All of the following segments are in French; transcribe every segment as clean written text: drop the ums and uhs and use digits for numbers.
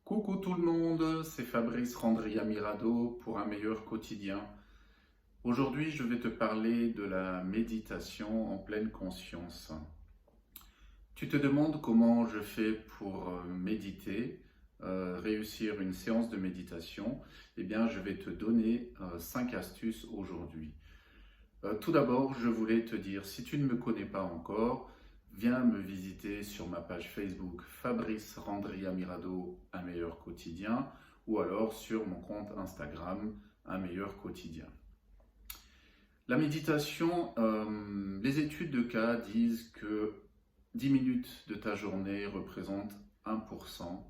Coucou tout le monde, c'est Fabrice Randria-Mirado pour un meilleur quotidien. Aujourd'hui, je vais te parler de la méditation en pleine conscience. Tu te demandes comment je fais pour méditer, réussir une séance de méditation. Eh bien, je vais te donner 5 astuces aujourd'hui. Tout d'abord, je voulais te dire, si tu ne me connais pas encore, viens me visiter sur ma page Facebook Fabrice Randria Mirado, un meilleur quotidien, ou alors sur mon compte Instagram, un meilleur quotidien. La méditation, les études de cas disent que 10 minutes de ta journée représentent 1%.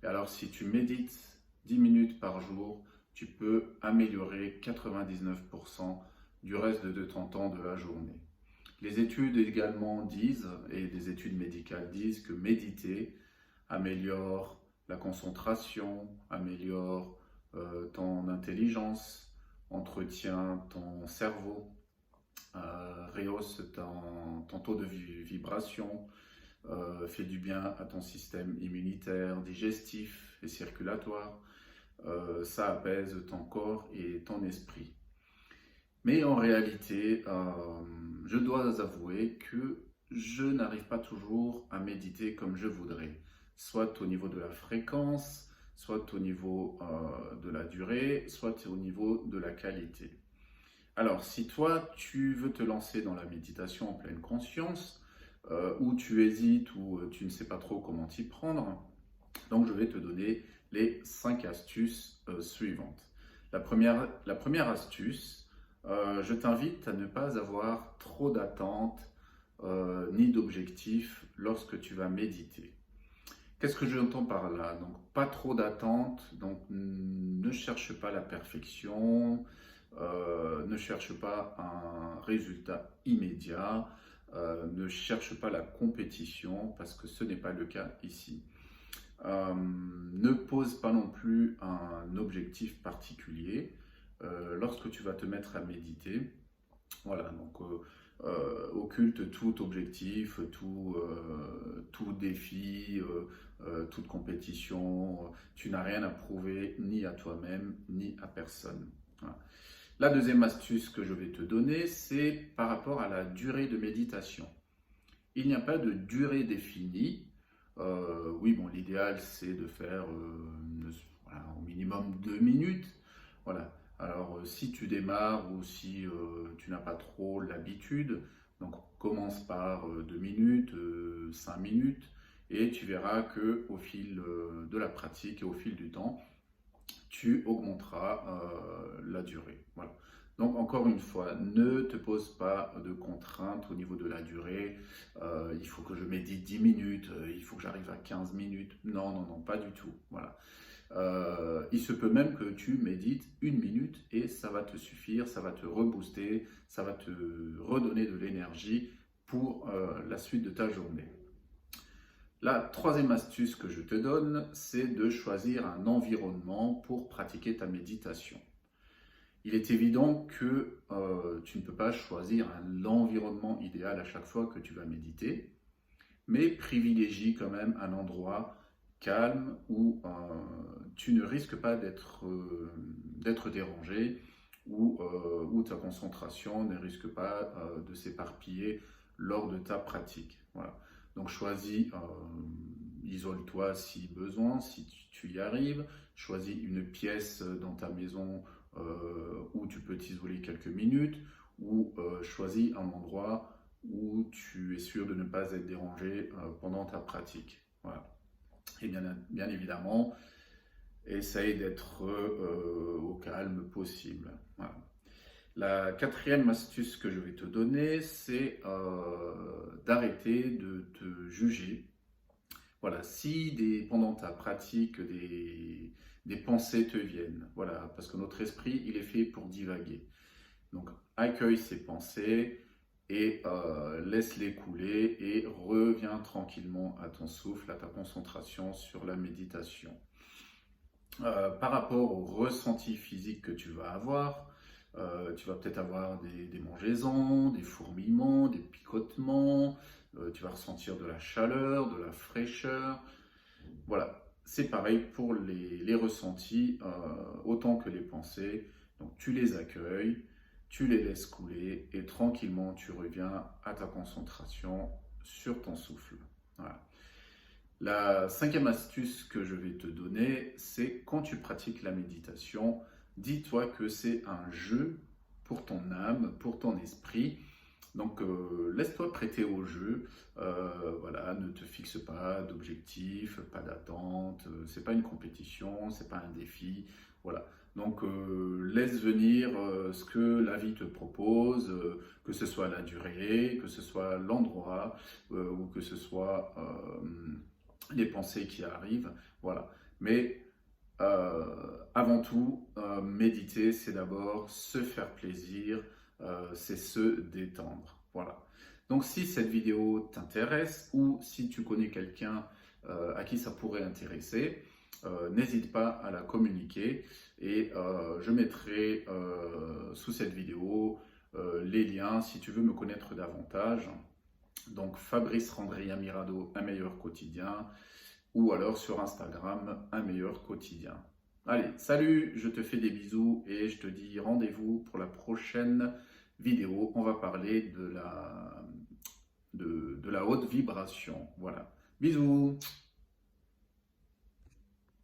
Et alors, si tu médites 10 minutes par jour, tu peux améliorer 99% du reste de ton temps de la journée. Les études également disent, et des études médicales disent, que méditer améliore la concentration, améliore ton intelligence, entretient ton cerveau, rehausse ton taux de vibration, fait du bien à ton système immunitaire, digestif et circulatoire. Ça apaise ton corps et ton esprit. Mais en réalité, je dois avouer que je n'arrive pas toujours à méditer comme je voudrais, soit au niveau de la fréquence, soit au niveau de la durée, soit au niveau de la qualité. Alors, si toi, tu veux te lancer dans la méditation en pleine conscience, ou tu hésites, ou tu ne sais pas trop comment t'y prendre, donc je vais te donner les 5 astuces suivantes. La première astuce, je t'invite à ne pas avoir trop d'attentes ni d'objectifs lorsque tu vas méditer. Qu'est-ce que j'entends par là? Donc, pas trop d'attentes, donc ne cherche pas la perfection, ne cherche pas un résultat immédiat, ne cherche pas la compétition, parce que ce n'est pas le cas ici. Ne pose pas non plus un objectif particulier lorsque tu vas te mettre à méditer. Voilà, donc occulte tout objectif, tout défi, toute compétition. Tu n'as rien à prouver ni à toi-même ni à personne. Voilà. La deuxième astuce que je vais te donner, c'est par rapport à la durée de méditation. Il n'y a pas de durée définie. Oui, bon, l'idéal c'est de faire voilà, au minimum 2 minutes. Voilà. Alors, si tu démarres ou si tu n'as pas trop l'habitude, donc commence par 2 minutes, 5 minutes, et tu verras que au fil de la pratique et au fil du temps, tu augmenteras la durée. Voilà. Donc encore une fois, ne te pose pas de contraintes au niveau de la durée. Il faut que je médite 10 minutes, il faut que j'arrive à 15 minutes. Non, non, non, pas du tout. Voilà. Il se peut même que tu médites 1 minute et ça va te suffire, ça va te rebooster, ça va te redonner de l'énergie pour la suite de ta journée. La troisième astuce que je te donne, c'est de choisir un environnement pour pratiquer ta méditation. Il est évident que tu ne peux pas choisir l'environnement idéal à chaque fois que tu vas méditer, mais privilégie quand même un endroit calme où tu ne risques pas d'être dérangé, où ta concentration ne risque pas de s'éparpiller lors de ta pratique. Voilà. Donc choisis, isole-toi si besoin, si tu y arrives, choisis une pièce dans ta maison où tu peux t'isoler quelques minutes, ou choisis un endroit où tu es sûr de ne pas être dérangé pendant ta pratique. Voilà. Et bien évidemment, essaye d'être au calme possible. Voilà. La quatrième astuce que je vais te donner, c'est d'arrêter de te juger. Voilà, si pendant ta pratique, des pensées te viennent, voilà, parce que notre esprit, il est fait pour divaguer. Donc, accueille ces pensées et laisse-les couler et reviens tranquillement à ton souffle, à ta concentration sur la méditation. Par rapport au ressenti physique que tu vas avoir, tu vas peut-être avoir des démangeaisons, des fourmillements, des picotements, tu vas ressentir de la chaleur, de la fraîcheur. Voilà, c'est pareil pour les ressentis, autant que les pensées. Donc tu les accueilles, tu les laisses couler et tranquillement tu reviens à ta concentration sur ton souffle. Voilà. La cinquième astuce que je vais te donner, c'est quand tu pratiques la méditation, dis-toi que c'est un jeu pour ton âme, pour ton esprit. Donc laisse-toi prêter au jeu. Voilà, ne te fixe pas d'objectif, pas d'attente. C'est pas une compétition, c'est pas un défi. Voilà. Donc laisse venir ce que la vie te propose, que ce soit la durée, que ce soit l'endroit ou que ce soit les pensées qui arrivent, voilà. Mais avant tout, méditer, c'est d'abord se faire plaisir, c'est se détendre, voilà. Donc si cette vidéo t'intéresse ou si tu connais quelqu'un à qui ça pourrait intéresser, n'hésite pas à la communiquer et je mettrai sous cette vidéo les liens si tu veux me connaître davantage. Donc Fabrice Randria Mirado, un meilleur quotidien, ou alors sur Instagram, un meilleur quotidien. Allez, salut, je te fais des bisous et je te dis rendez-vous pour la prochaine vidéo. On va parler de la haute vibration. Voilà. Bisous.